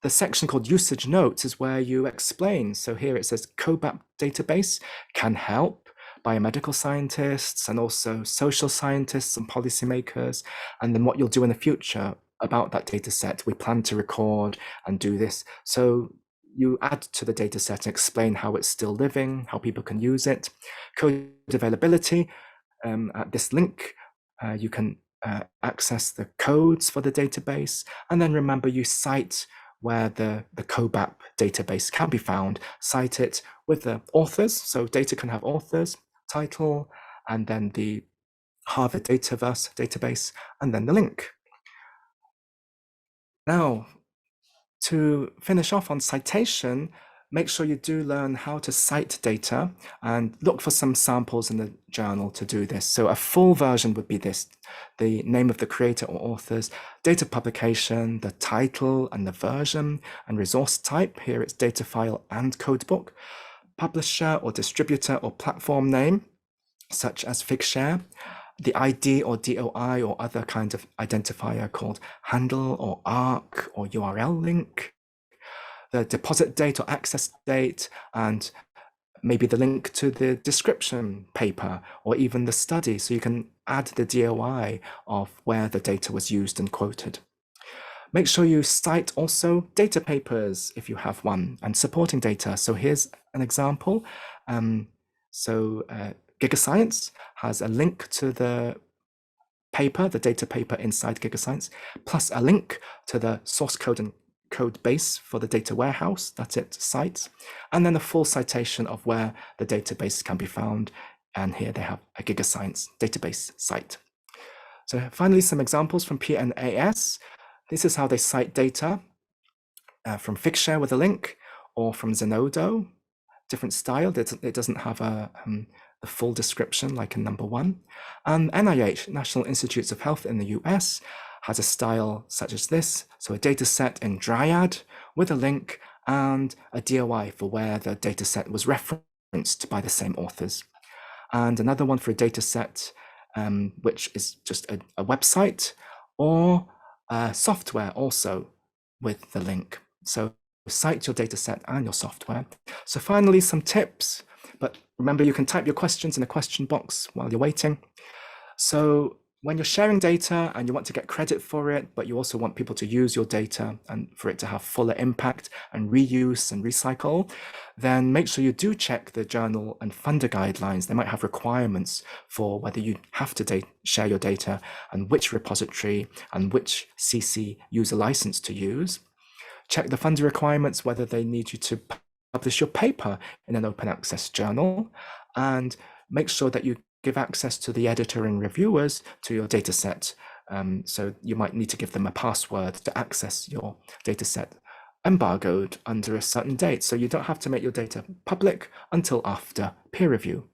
the section called usage notes is where you explain. So here it says COBAP database can help biomedical scientists and also social scientists and policymakers, and then what you'll do in the future about that data set. We plan to record and do this. So you add to the data set and explain how it's still living, how people can use it. Code availability, at this link, you can access the codes for the database, and then remember you cite where the COBAP database can be found, cite it with the authors. So data can have authors, title, and then the Harvard Dataverse database, and then the link. Now, to finish off on citation, make sure you do learn how to cite data and look for some samples in the journal to do this. So a full version would be this: the name of the creator or authors, date of publication, the title and the version, and resource type. Here it's data file and codebook. Publisher or distributor or platform name, such as Figshare. The ID or DOI or other kind of identifier called handle or ARC or URL link. The deposit date or access date, and maybe the link to the description paper or even the study, so you can add the DOI of where the data was used and quoted. Make sure you cite also data papers if you have one, and supporting data. So here's an example. GigaScience has a link to the paper, the data paper inside GigaScience, plus a link to the source code and code base for the data warehouse that it cites, and then a full citation of where the database can be found. And here they have a GigaScience database site. So finally, some examples from PNAS. This is how they cite data from Figshare with a link, or from Zenodo, different style. It doesn't have a full description like in number one. And NIH, National Institutes of Health in the US, has a style such as this. So a data set in Dryad with a link and a DOI for where the data set was referenced by the same authors. And another one for a data set, which is just a website or software also with the link. So cite your data set and your software. So finally, some tips, but remember you can type your questions in a question box while you're waiting. So when you're sharing data and you want to get credit for it, but you also want people to use your data and for it to have fuller impact and reuse and recycle, then make sure you do check the journal and funder guidelines. They might have requirements for whether you have to share your data and which repository and which CC user license to use. Check the funder requirements, whether they need you to publish your paper in an open access journal, and make sure that you give access to the editor and reviewers to your data set. So you might need to give them a password to access your data set embargoed under a certain date. So you don't have to make your data public until after peer review.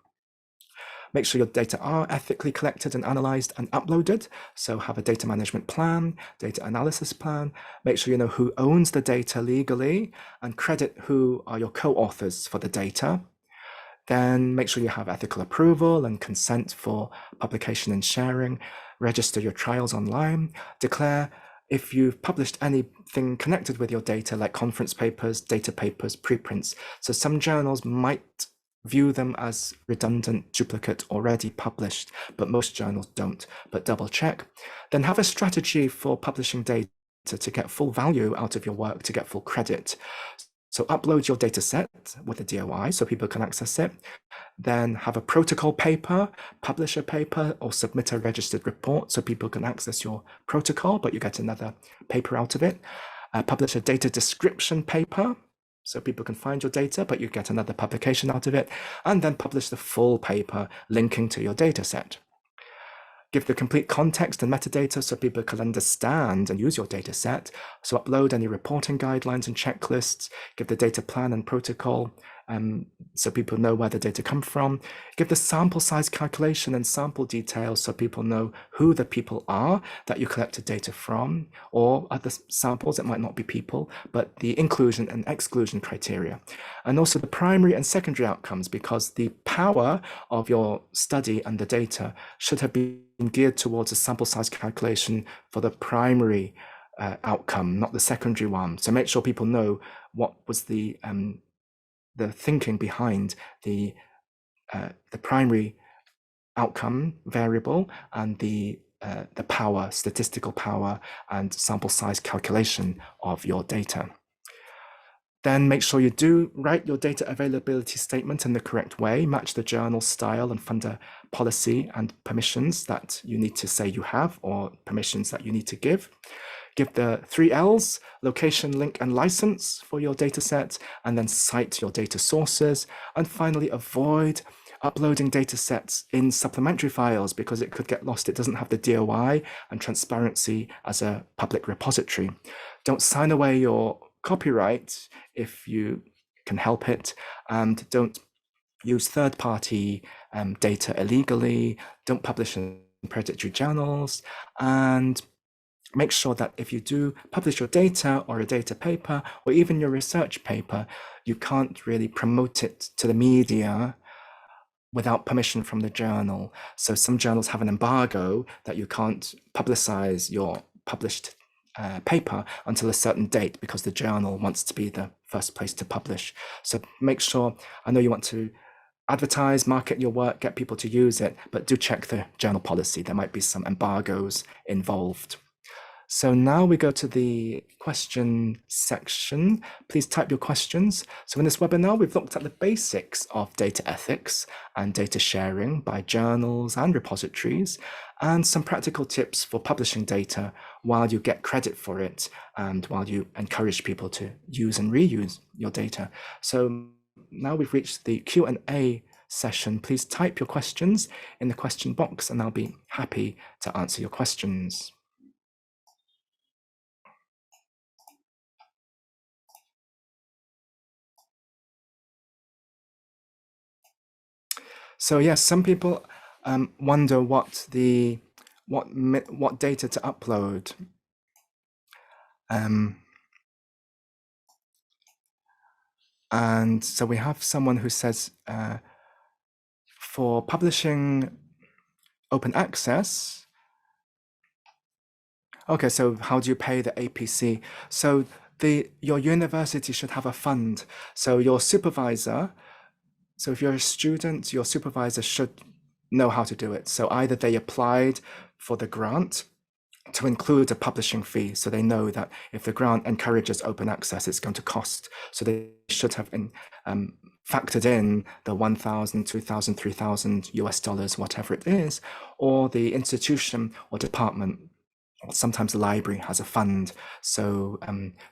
Make sure your data are ethically collected and analyzed and uploaded. So have a data management plan, data analysis plan. Make sure you know who owns the data legally and credit who are your co-authors for the data. Then make sure you have ethical approval and consent for publication and sharing. Register your trials online. Declare if you've published anything connected with your data, like conference papers, data papers, preprints. So some journals might view them as redundant, duplicate, already published, but most journals don't, but double check. Then have a strategy for publishing data to get full value out of your work, to get full credit. So upload your data set with a DOI so people can access it. Then have a protocol paper, publish a paper, or submit a registered report so people can access your protocol, but you get another paper out of it. Publish a data description paper so people can find your data, but you get another publication out of it. And then publish the full paper linking to your data set. Give the complete context and metadata so people can understand and use your data set. So upload any reporting guidelines and checklists, give the data plan and protocol so people know where the data come from. Give the sample size calculation and sample details so people know who the people are that you collected data from, or other samples, it might not be people, but the inclusion and exclusion criteria. And also the primary and secondary outcomes, because the power of your study and the data should have been geared towards a sample size calculation for the primary outcome, not the secondary one. So make sure people know what was the thinking behind the primary outcome variable and the power, statistical power and sample size calculation of your data. Then make sure you do write your data availability statement in the correct way, match the journal style and funder policy and permissions that you need to say you have, or permissions that you need to give. Give the 3 L's, location, link, and license for your data set, and then cite your data sources. And finally, avoid uploading data sets in supplementary files because it could get lost. It doesn't have the DOI and transparency as a public repository. Don't sign away your copyright if you can help it, and don't use third-party data illegally, don't publish in predatory journals, and make sure that if you do publish your data or a data paper or even your research paper, you can't really promote it to the media without permission from the journal. So some journals have an embargo that you can't publicize your published paper until a certain date because the journal wants to be the first place to publish. So make sure, I know you want to advertise, market your work, get people to use it, but do check the journal policy. There might be some embargoes involved. So now we go to the question section. Please type your questions. So in this webinar, we've looked at the basics of data ethics and data sharing by journals and repositories, and some practical tips for publishing data while you get credit for it and while you encourage people to use and reuse your data. So now we've reached the Q&A session. Please type your questions in the question box and I'll be happy to answer your questions. So yes, some people wonder what data to upload. And so we have someone who says for publishing open access. Okay, so how do you pay the APC? So your university should have a fund. So your supervisor, so if you're a student, your supervisor should know how to do it. So either they applied for the grant to include a publishing fee, so they know that if the grant encourages open access, it's going to cost. So they should have factored in the 1,000, 2,000, 3,000 US dollars, whatever it is, or the institution or department, or sometimes the library has a fund. So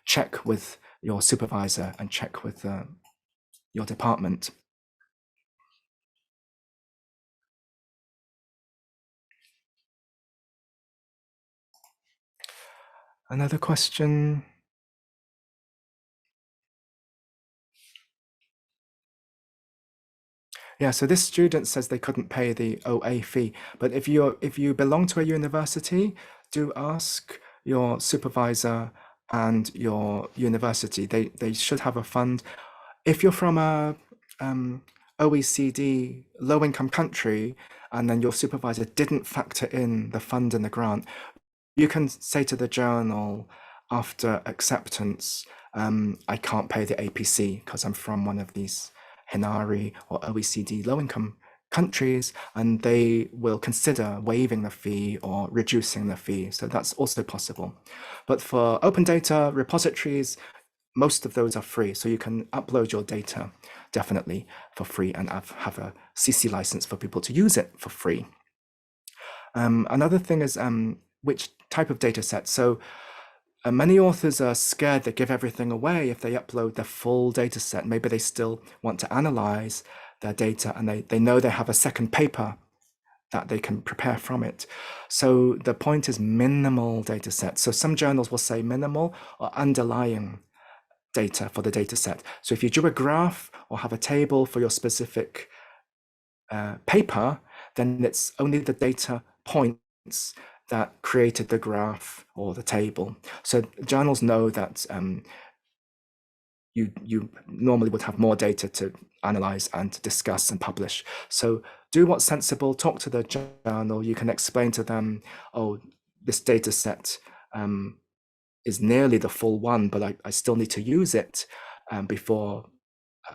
check with your supervisor and check with your department. Another question. Yeah, so this student says they couldn't pay the OA fee, but if you belong to a university, do ask your supervisor and your university. They should have a fund. If you're from a OECD low-income country and then your supervisor didn't factor in the fund and the grant, you can say to the journal after acceptance, I can't pay the APC because I'm from one of these Hinari or OECD low-income countries, and they will consider waiving the fee or reducing the fee. So that's also possible. But for open data repositories, most of those are free. So you can upload your data definitely for free and have a CC license for people to use it for free. Another thing is which type of data set. So many authors are scared they give everything away if they upload the full data set. Maybe they still want to analyze their data and they know they have a second paper that they can prepare from it. So the point is minimal data set. So some journals will say minimal or underlying data for the data set. So if you do a graph or have a table for your specific paper, then it's only the data points that created the graph or the table. So journals know that you normally would have more data to analyze and to discuss and publish. So do what's sensible, talk to the journal. You can explain to them, oh, this data set is nearly the full one, but I still need to use it before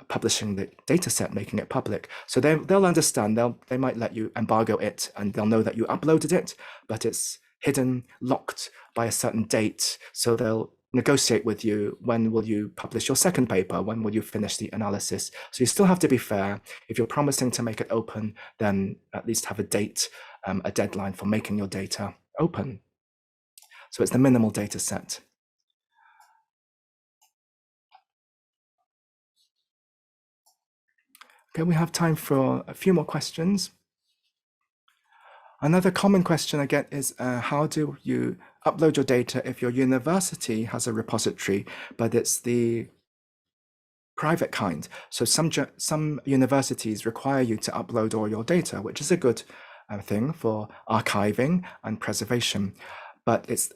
publishing the data set, making it public. So they'll understand, they might let you embargo it and they'll know that you uploaded it, but it's hidden, locked by a certain date. So they'll negotiate with you, when will you publish your second paper? When will you finish the analysis? So you still have to be fair. If you're promising to make it open, then at least have a date, a deadline for making your data open. So it's the minimal data set. Okay, we have time for a few more questions. Another common question I get is how do you upload your data if your university has a repository, but it's the private kind. So some universities require you to upload all your data, which is a good thing for archiving and preservation, but it's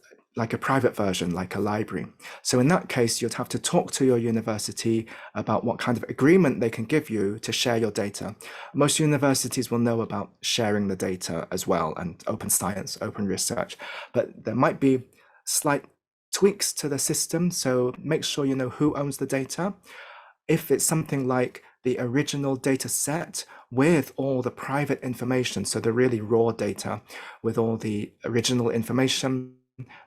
like a private version, like a library. So in that case, you'd have to talk to your university about what kind of agreement they can give you to share your data. Most universities will know about sharing the data as well, and open science, open research, but there might be slight tweaks to the system. So make sure you know who owns the data. If it's something like the original data set with all the private information, so the really raw data with all the original information,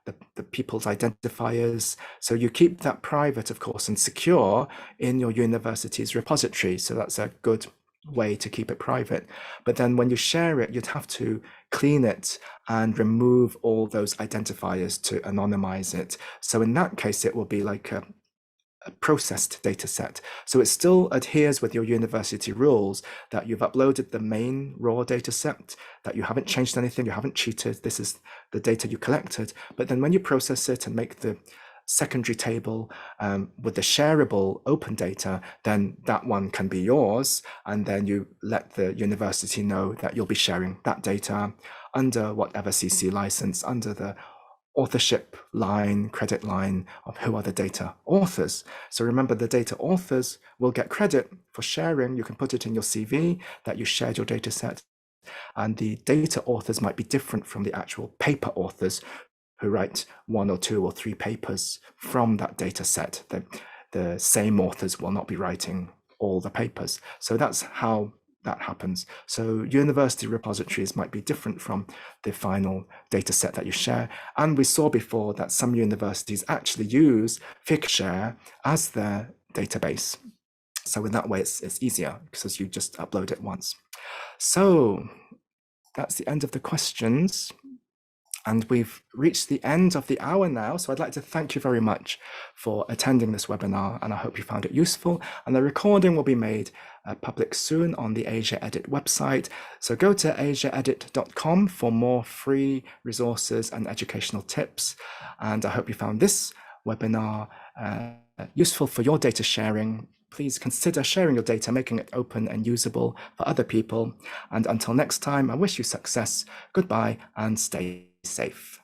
the people's identifiers. So you keep that private, of course, and secure in your university's repository. So that's a good way to keep it private. But then when you share it, you'd have to clean it and remove all those identifiers to anonymize it. So in that case, it will be like a processed data set. So it still adheres with your university rules that you've uploaded the main raw data set, that you haven't changed anything, you haven't cheated, this is the data you collected. But then when you process it and make the secondary table with the shareable open data, then that one can be yours. And then you let the university know that you'll be sharing that data under whatever CC license, under the authorship line, credit line of who are the data authors. So remember, the data authors will get credit for sharing. You can put it in your CV that you shared your data set. And the data authors might be different from the actual paper authors who write 1 or 2 or 3 papers from that data set. The same authors will not be writing all the papers. So that's how that happens. So university repositories might be different from the final data set that you share. And we saw before that some universities actually use Figshare as their database. So in that way, it's easier because you just upload it once. So that's the end of the questions. And we've reached the end of the hour now. So I'd like to thank you very much for attending this webinar, and I hope you found it useful. And the recording will be made public soon on the AsiaEdit website. So go to asiaedit.com for more free resources and educational tips. And I hope you found this webinar useful for your data sharing. Please consider sharing your data, making it open and usable for other people. And until next time, I wish you success. Goodbye and stay safe.